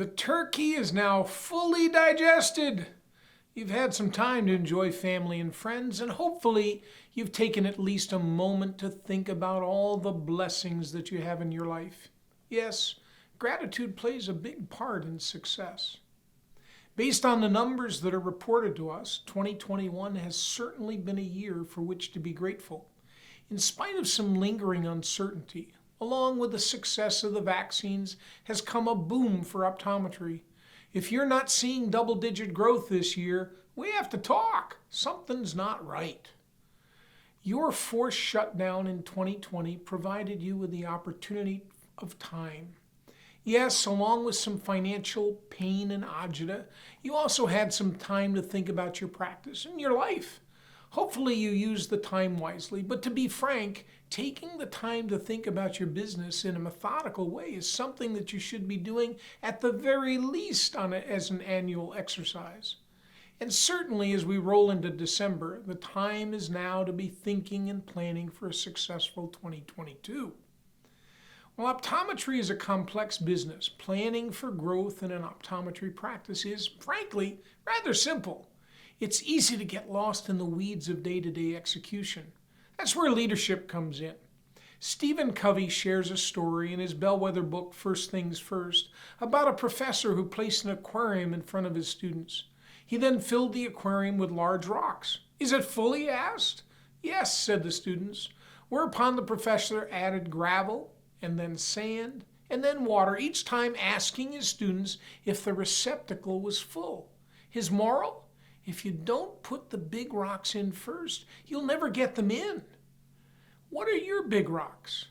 The turkey is now fully digested. You've had some time to enjoy family and friends, and hopefully you've taken at least a moment to think about all the blessings that you have in your life. Yes, gratitude plays a big part in success. Based on the numbers that are reported to us, 2021 has certainly been a year for which to be grateful. In spite of some lingering uncertainty, along with the success of the vaccines, has come a boom for optometry. If you're not seeing double-digit growth this year, we have to talk. Something's not right. Your forced shutdown in 2020 provided you with the opportunity of time. Yes, along with some financial pain and agita, you also had some time to think about your practice and your life. Hopefully you used the time wisely, but to be frank, taking the time to think about your business in a methodical way is something that you should be doing at the very least as an annual exercise. And certainly as we roll into December, the time is now to be thinking and planning for a successful 2022. Well, optometry is a complex business. Planning for growth in an optometry practice is, frankly, rather simple. It's easy to get lost in the weeds of day-to-day execution. That's where leadership comes in. Stephen Covey shares a story in his bellwether book, First Things First, about a professor who placed an aquarium in front of his students. He then filled the aquarium with large rocks. "Is it full?" he asked. "Yes," said the students, whereupon the professor added gravel, and then sand, and then water, each time asking his students if the receptacle was full. His moral? If you don't put the big rocks in first, you'll never get them in. What are your big rocks?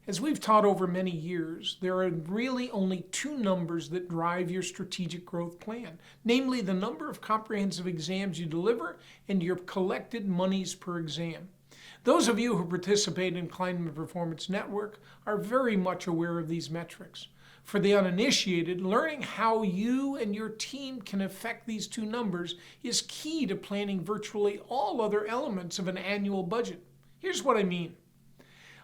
As we've taught over many years, there are really only two numbers that drive your strategic growth plan, namely the number of comprehensive exams you deliver and your collected monies per exam. Those of you who participate in Cleinman Performance Network are very much aware of these metrics. For the uninitiated, learning how you and your team can affect these two numbers is key to planning virtually all other elements of an annual budget. Here's what I mean.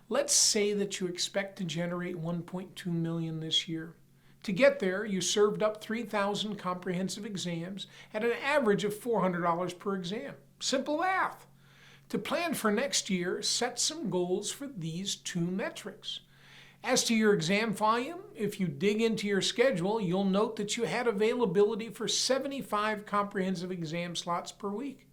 Let's say that you expect to generate $1.2 million this year. To get there, you served up 3,000 comprehensive exams at an average of $400 per exam. Simple math. To plan for next year, set some goals for these two metrics. As to your exam volume, if you dig into your schedule, you'll note that you had availability for 75 comprehensive exam slots per week.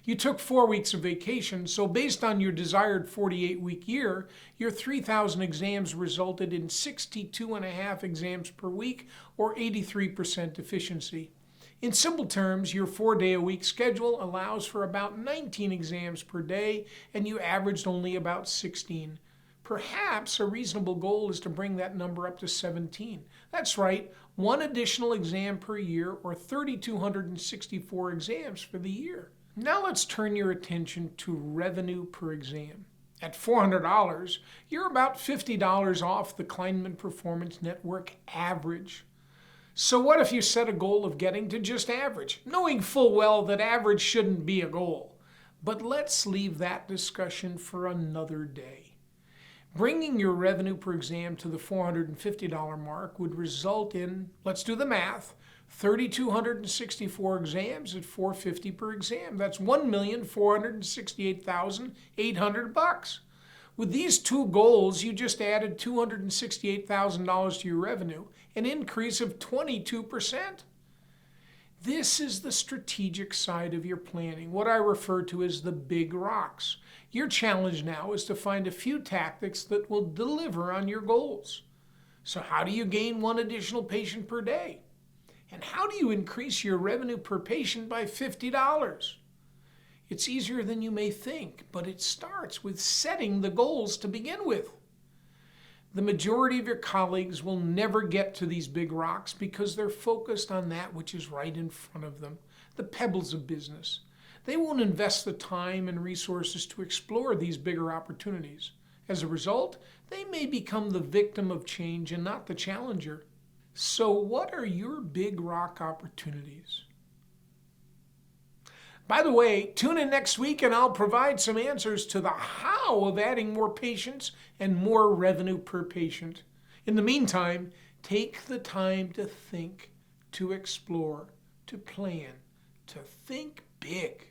You took 4 weeks of vacation, so based on your desired 48-week year, your 3,000 exams resulted in 62.5 exams per week, or 83% efficiency. In simple terms, your 4-day-a-week schedule allows for about 19 exams per day, and you averaged only about 16. Perhaps a reasonable goal is to bring that number up to 17. That's right, 1 additional exam per year, or 3,264 exams for the year. Now let's turn your attention to revenue per exam. At $400, you're about $50 off the Cleinman Performance Network average. So what if you set a goal of getting to just average, knowing full well that average shouldn't be a goal? But let's leave that discussion for another day. Bringing your revenue per exam to the $450 mark would result in, let's do the math, 3,264 exams at $450 per exam. That's $1,468,800. With these two goals, you just added $268,000 to your revenue, an increase of 22%. This is the strategic side of your planning, what I refer to as the big rocks. Your challenge now is to find a few tactics that will deliver on your goals. So how do you gain 1 additional patient per day? And how do you increase your revenue per patient by $50? It's easier than you may think, but it starts with setting the goals to begin with. The majority of your colleagues will never get to these big rocks because they're focused on that which is right in front of them, the pebbles of business. They won't invest the time and resources to explore these bigger opportunities. As a result, they may become the victim of change and not the challenger. So what are your big rock opportunities? By the way, tune in next week and I'll provide some answers to the how of adding more patients and more revenue per patient. In the meantime, Take the time to think, to explore, to plan, to think big.